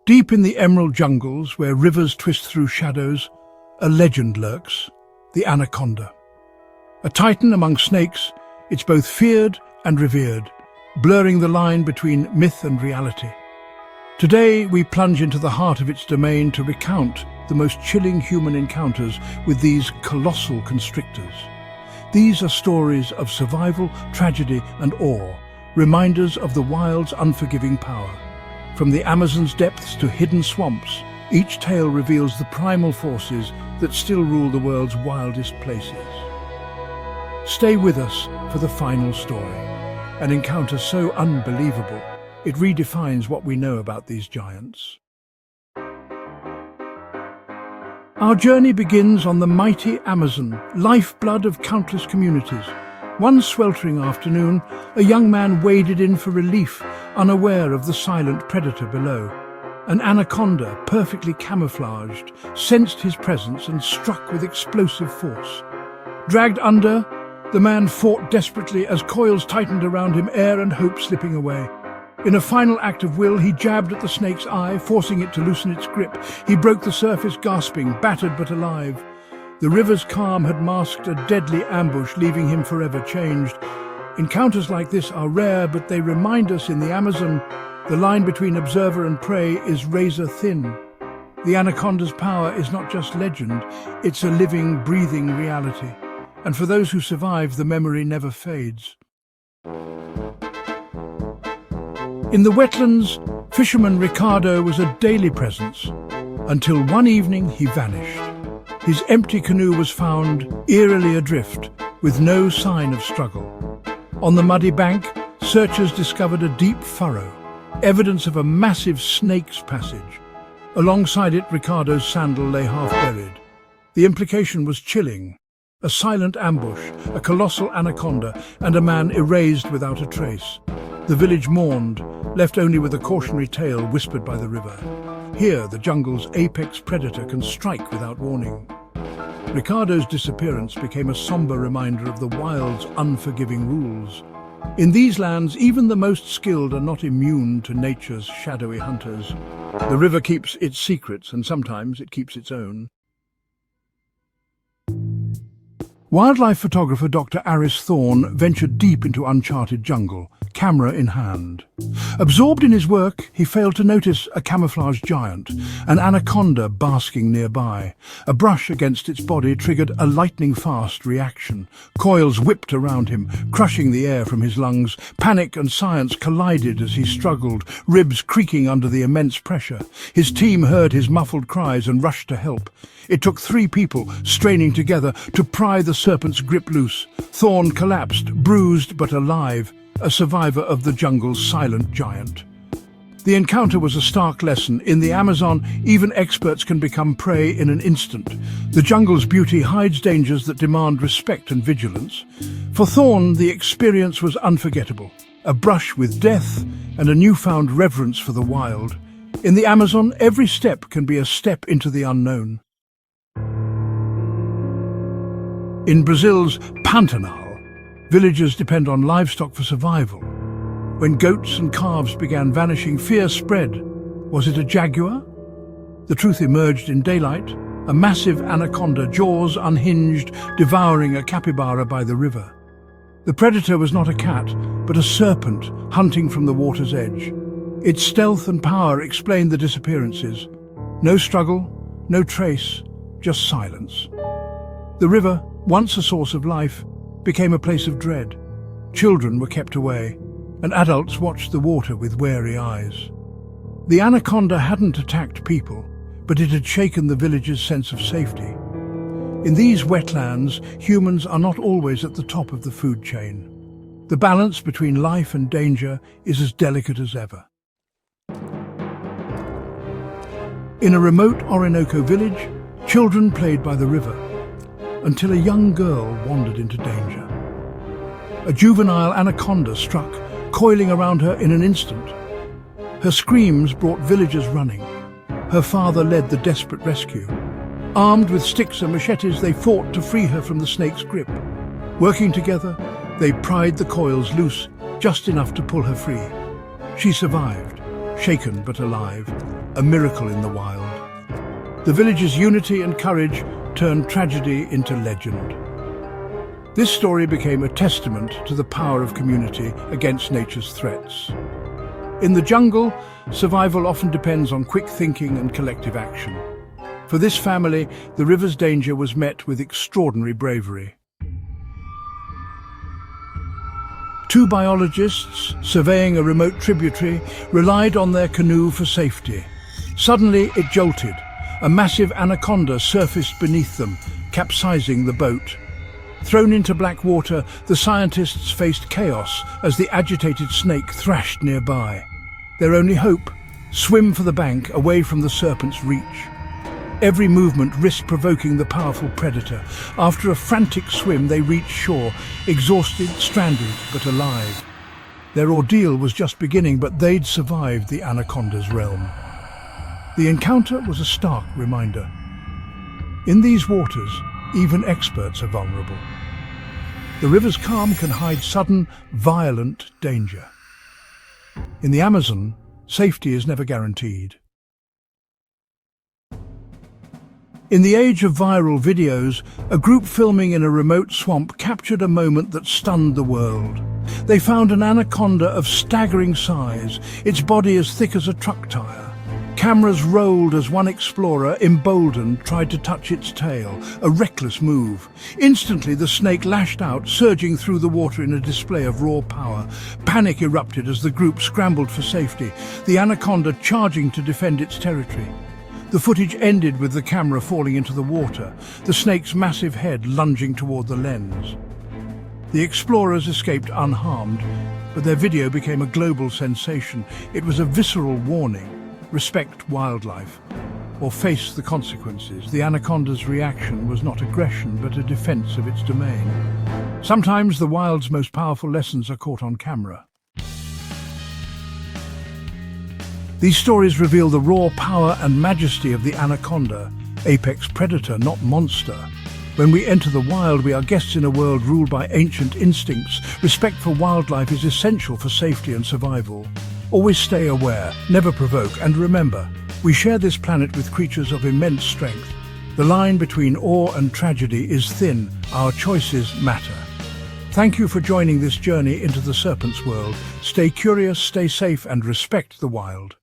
Deep in the emerald jungles, where rivers twist through shadows, a legend lurks, the Anaconda. A titan among snakes, it's both feared and revered, blurring the line between myth and reality. Today, we plunge into the heart of its domain to recount the most chilling human encounters with these colossal constrictors. These are stories of survival, tragedy, and awe, reminders of the wild's unforgiving power. From the Amazon's depths to hidden swamps, each tale reveals the primal forces that still rule the world's wildest places. Stay with us for the final story, an encounter so unbelievable, it redefines what we know about these giants. Our journey begins on the mighty Amazon, lifeblood of countless communities. One sweltering afternoon, a young man waded in for relief, unaware of the silent predator below. An anaconda, perfectly camouflaged, sensed his presence and struck with explosive force. Dragged under, the man fought desperately as coils tightened around him, air and hope slipping away. In a final act of will, he jabbed at the snake's eye, forcing it to loosen its grip. He broke the surface, gasping, battered but alive. The river's calm had masked a deadly ambush, leaving him forever changed. Encounters like this are rare, but they remind us in the Amazon, the line between observer and prey is razor thin. The anaconda's power is not just legend, it's a living, breathing reality. And for those who survive, the memory never fades. In the wetlands, fisherman Ricardo was a daily presence, until one evening he vanished. His empty canoe was found eerily adrift, with no sign of struggle. On the muddy bank, searchers discovered a deep furrow, evidence of a massive snake's passage. Alongside it, Ricardo's sandal lay half-buried. The implication was chilling. A silent ambush, a colossal anaconda, and a man erased without a trace. The village mourned, left only with a cautionary tale whispered by the river. Here, the jungle's apex predator can strike without warning. Ricardo's disappearance became a somber reminder of the wild's unforgiving rules. In these lands, even the most skilled are not immune to nature's shadowy hunters. The river keeps its secrets, and sometimes it keeps its own. Wildlife photographer Dr. Aris Thorne ventured deep into uncharted jungle, camera in hand. Absorbed in his work, he failed to notice a camouflaged giant, an anaconda basking nearby. A brush against its body triggered a lightning-fast reaction. Coils whipped around him, crushing the air from his lungs. Panic and science collided as he struggled, ribs creaking under the immense pressure. His team heard his muffled cries and rushed to help. It took 3 people, straining together, to pry the serpent's grip loose. Thorne collapsed, bruised but alive, a survivor of the jungle's silent giant. The encounter was a stark lesson. In the Amazon, even experts can become prey in an instant. The jungle's beauty hides dangers that demand respect and vigilance. For Thorne, the experience was unforgettable. A brush with death and a newfound reverence for the wild. In the Amazon, every step can be a step into the unknown. In Brazil's Pantanal, villagers depend on livestock for survival. When goats and calves began vanishing, fear spread. Was it a jaguar? The truth emerged in daylight. A massive anaconda, jaws unhinged, devouring a capybara by the river. The predator was not a cat, but a serpent hunting from the water's edge. Its stealth and power explained the disappearances. No struggle, no trace, just silence. The river, once a source of life, became a place of dread. Children were kept away, and adults watched the water with wary eyes. The anaconda hadn't attacked people, but it had shaken the village's sense of safety. In these wetlands, humans are not always at the top of the food chain. The balance between life and danger is as delicate as ever. In a remote Orinoco village, children played by the river, until a young girl wandered into danger. A juvenile anaconda struck, coiling around her in an instant. Her screams brought villagers running. Her father led the desperate rescue. Armed with sticks and machetes, they fought to free her from the snake's grip. Working together, they pried the coils loose, just enough to pull her free. She survived, shaken but alive. a miracle in the wild. The village's unity and courage turned tragedy into legend. This story became a testament to the power of community against nature's threats. In the jungle, survival often depends on quick thinking and collective action. For this family, the river's danger was met with extraordinary bravery. Two biologists, surveying a remote tributary, relied on their canoe for safety. Suddenly, it jolted. A massive anaconda surfaced beneath them, capsizing the boat. Thrown into black water, the scientists faced chaos as the agitated snake thrashed nearby. Their only hope? Swim for the bank, away from the serpent's reach. Every movement risked provoking the powerful predator. After a frantic swim, they reached shore, exhausted, stranded, but alive. Their ordeal was just beginning, but they'd survived the anaconda's realm. The encounter was a stark reminder. In these waters, even experts are vulnerable. The river's calm can hide sudden, violent danger. In the Amazon, safety is never guaranteed. In the age of viral videos, a group filming in a remote swamp captured a moment that stunned the world. They found an anaconda of staggering size, its body as thick as a truck tire. Cameras rolled as one explorer, emboldened, tried to touch its tail, a reckless move. Instantly, the snake lashed out, surging through the water in a display of raw power. Panic erupted as the group scrambled for safety, the anaconda charging to defend its territory. The footage ended with the camera falling into the water, the snake's massive head lunging toward the lens. The explorers escaped unharmed, but their video became a global sensation. It was a visceral warning. Respect wildlife, or face the consequences. The anaconda's reaction was not aggression, but a defense of its domain. Sometimes the wild's most powerful lessons are caught on camera. These stories reveal the raw power and majesty of the anaconda, apex predator, not monster. When we enter the wild, we are guests in a world ruled by ancient instincts. Respect for wildlife is essential for safety and survival. Always stay aware, never provoke, and remember, we share this planet with creatures of immense strength. The line between awe and tragedy is thin. Our choices matter. Thank you for joining this journey into the serpent's world. Stay curious, stay safe, and respect the wild.